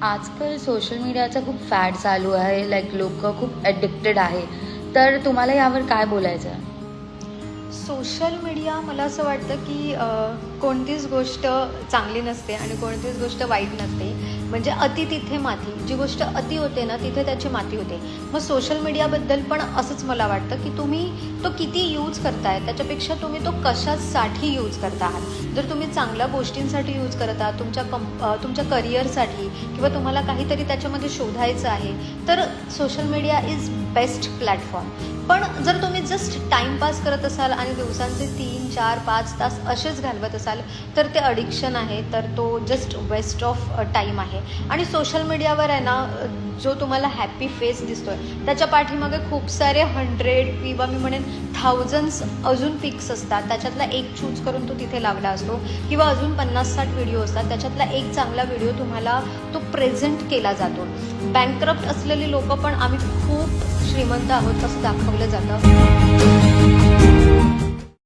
आजकाल सोशल मीडियाचा खूप फॅड चालू आहे. लाईक लोकं खूप ॲडिक्टेड आहे. तर तुम्हाला यावर काय बोलायचं आहे? सोशल मीडिया मला असं वाटतं की कोणतीच गोष्ट चांगली नसते आणि कोणतीच गोष्ट वाईट नसते. म्हणजे अति तिथे माती. जी गोष्ट अति होते ना तिथे त्याची माती होते. मग सोशल मीडियाबद्दल पण असंच मला वाटतं की तुम्ही तो किती यूज करताय त्याच्यापेक्षा तुम्ही तो कशासाठी यूज करता आहात. जर तुम्ही चांगल्या गोष्टींसाठी यूज करत आहात, तुमच्या करिअरसाठी किंवा तुम्हाला काहीतरी त्याच्यामध्ये शोधायचं आहे, तर social media is best platform. पण जर तुम्ही जस्ट टाईमपास करत असाल आणि दिवसांचे 3, 4, 5 तास असेच घालवत असाल तर ते अडिक्शन आहे. तर तो जस्ट वेस्ट ऑफ टाईम आहे. आणि सोशल मीडियावर आहे ना, जो तुम्हाला हॅपी फेस दिसतोय त्याच्या पाठीमागे खूप सारे 100 किंवा मी म्हणेन थाउजंड्स अजून पिक्स असतात. त्याच्यातला एक चूज करून तो तिथे लावला असतो किंवा अजून 50-60 व्हिडिओ असतात. त्याच्यातला एक चांगला व्हिडिओ तुम्हाला तो प्रेझेंट केला जातो. बँकरप्ट असलेली लोकं पण आम्ही खूप श्रीमंत आहोत असं दाखवलं जातं.